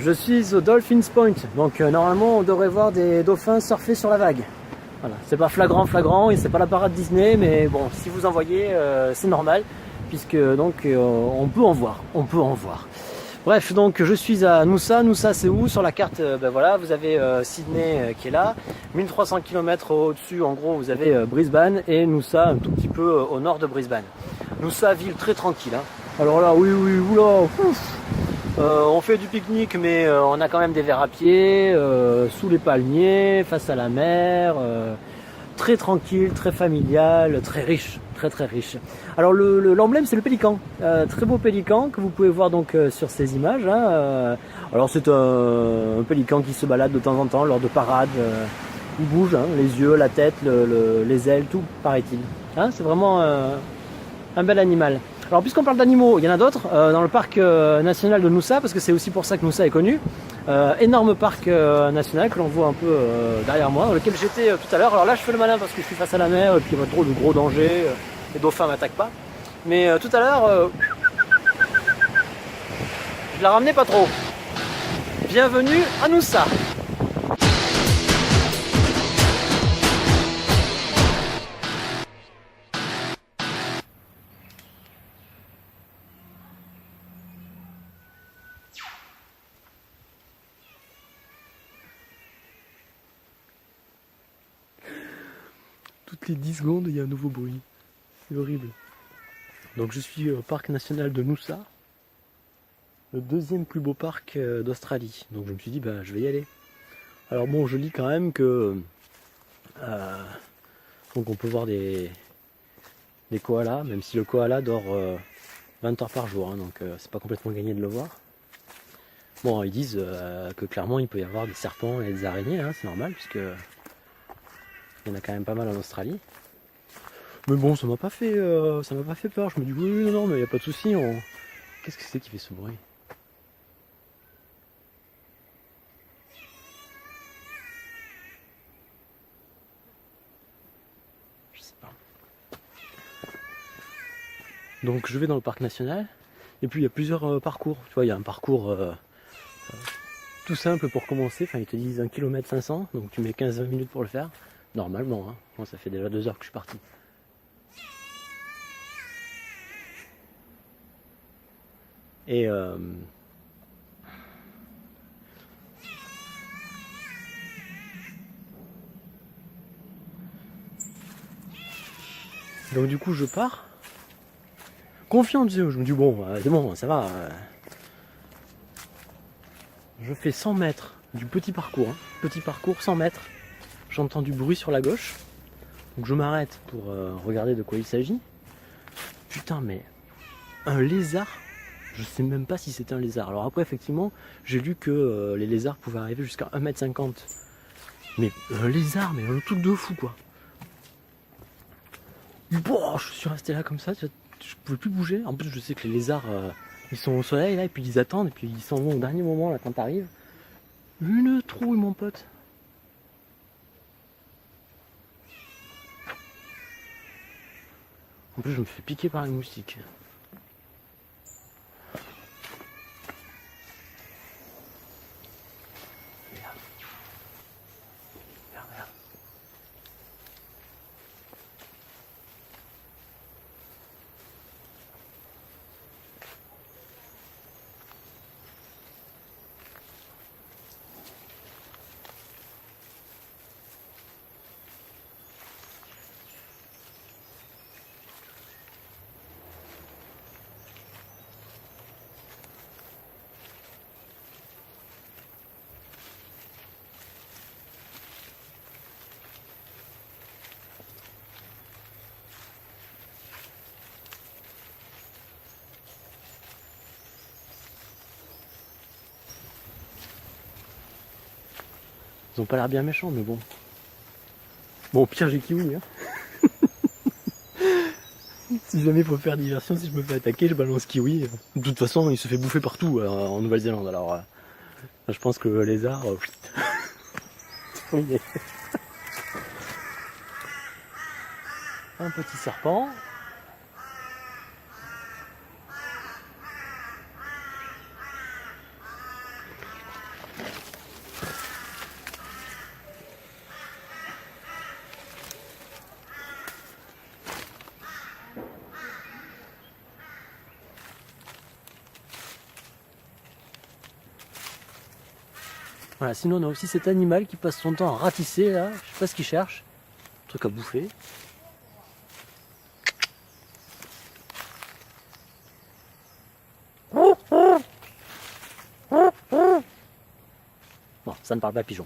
Je suis au Dolphins Point, donc normalement on devrait voir des dauphins surfer sur la vague. Voilà, c'est pas flagrant et c'est pas la parade Disney, mais bon, si vous en voyez, c'est normal, puisque donc on peut en voir, Bref, donc je suis à Noosa. Noosa c'est où? Sur la carte, ben voilà, vous avez Sydney qui est là, 1300 km au-dessus, en gros vous avez Brisbane, et Noosa un tout petit peu au nord de Brisbane. Noosa, ville très tranquille, hein. Alors là, oui, oula, ouf. On fait du pique-nique, mais on a quand même des verres à pied, sous les palmiers, face à la mer, très tranquille, très familial, très riche, très riche. Alors l'emblème c'est le pélican, très beau pélican que vous pouvez voir donc sur ces images, hein. Alors c'est un pélican qui se balade de temps en temps lors de parades, il bouge, hein, les yeux, la tête, les ailes, tout paraît-il. Hein, c'est vraiment un bel animal. Alors puisqu'on parle d'animaux, il y en a d'autres dans le parc national de Noosa, parce que c'est aussi pour ça que Noosa est connu. Énorme parc national que l'on voit un peu derrière moi, dans lequel j'étais tout à l'heure. Alors là je fais le malin parce que je suis face à la mer et puis il y a trop de gros dangers, les dauphins m'attaquent pas. Mais tout à l'heure, je la ramenais pas trop. Bienvenue à Noosa. Toutes les 10 secondes, il y a un nouveau bruit. C'est horrible. Donc je suis au parc national de Noosa, le deuxième plus beau parc d'Australie. Donc je me suis dit, bah, je vais y aller. Alors bon, je lis quand même que donc on peut voir des koalas, même si le koala dort 20 heures par jour, hein, donc c'est pas complètement gagné de le voir. Bon, ils disent que clairement il peut y avoir des serpents et des araignées, hein, c'est normal, puisque il y en a quand même pas mal en Australie. Mais bon, ça m'a pas fait peur. Je me dis oui, non, mais il n'y a pas de souci. Qu'est-ce que c'est qui fait ce bruit? Je sais pas. Donc je vais dans le parc national. Et puis il y a plusieurs parcours. Tu vois, il y a un parcours tout simple pour commencer. Enfin, ils te disent 1 km 500. Donc tu mets 15-20 minutes pour le faire. Normalement, hein. Moi, ça fait déjà 2 heures que je suis parti. Et donc du coup je pars confiant en Dieu. Je me dis bon, c'est bon, ça va. Je fais 100 mètres du petit parcours, hein. Petit parcours 100 mètres. J'entends du bruit sur la gauche. Donc je m'arrête pour regarder de quoi il s'agit. Putain, mais un lézard. Je sais même pas si c'était un lézard. Alors après, effectivement, j'ai lu que les lézards pouvaient arriver jusqu'à 1,50 m. Mais un lézard, mais un truc de fou, quoi. Bon, je suis resté là comme ça, je pouvais plus bouger. En plus, je sais que les lézards, ils sont au soleil, là, et puis ils attendent, et puis ils s'en vont au dernier moment, là, quand t'arrives. Une trouille, mon pote. En plus, je me fais piquer par un moustique. Ils ont pas l'air bien méchants, mais bon. Bon, au pire, j'ai kiwi, hein. Si jamais il faut faire diversion, si je me fais attaquer, je balance kiwi. De toute façon, il se fait bouffer partout en Nouvelle-Zélande, alors je pense que le lézard... oui. Un petit serpent. Voilà, sinon on a aussi cet animal qui passe son temps à ratisser là, je sais pas ce qu'il cherche, un truc à bouffer. Bon, ça ne parle pas pigeon.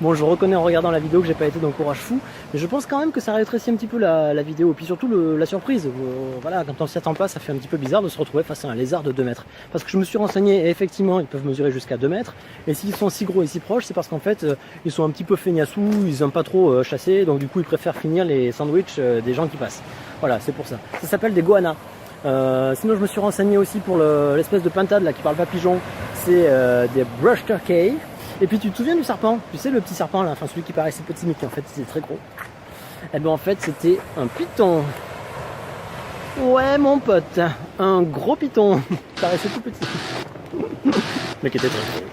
Bon, je reconnais en regardant la vidéo que j'ai pas été dans le courage fou, mais je pense quand même que ça rétrécit un petit peu la vidéo, et puis surtout la surprise. Voilà, quand on s'y attend pas, ça fait un petit peu bizarre de se retrouver face à un lézard de 2 mètres. Parce que je me suis renseigné, et effectivement, ils peuvent mesurer jusqu'à 2 mètres, et s'ils sont si gros et si proches, c'est parce qu'en fait, ils sont un petit peu feignassous, ils aiment pas trop chasser, donc du coup, ils préfèrent finir les sandwichs des gens qui passent. Voilà, c'est pour ça. Ça s'appelle des goannas. Sinon, je me suis renseigné aussi pour l'espèce de pintade là qui parle pas pigeon, c'est des brush turkey. Et puis tu te souviens du serpent, tu sais le petit serpent là, enfin celui qui paraissait petit mais qui en fait c'était très gros. Et bien en fait c'était un python. Ouais mon pote, un gros python, qui paraissait tout petit, mais qui était très gros.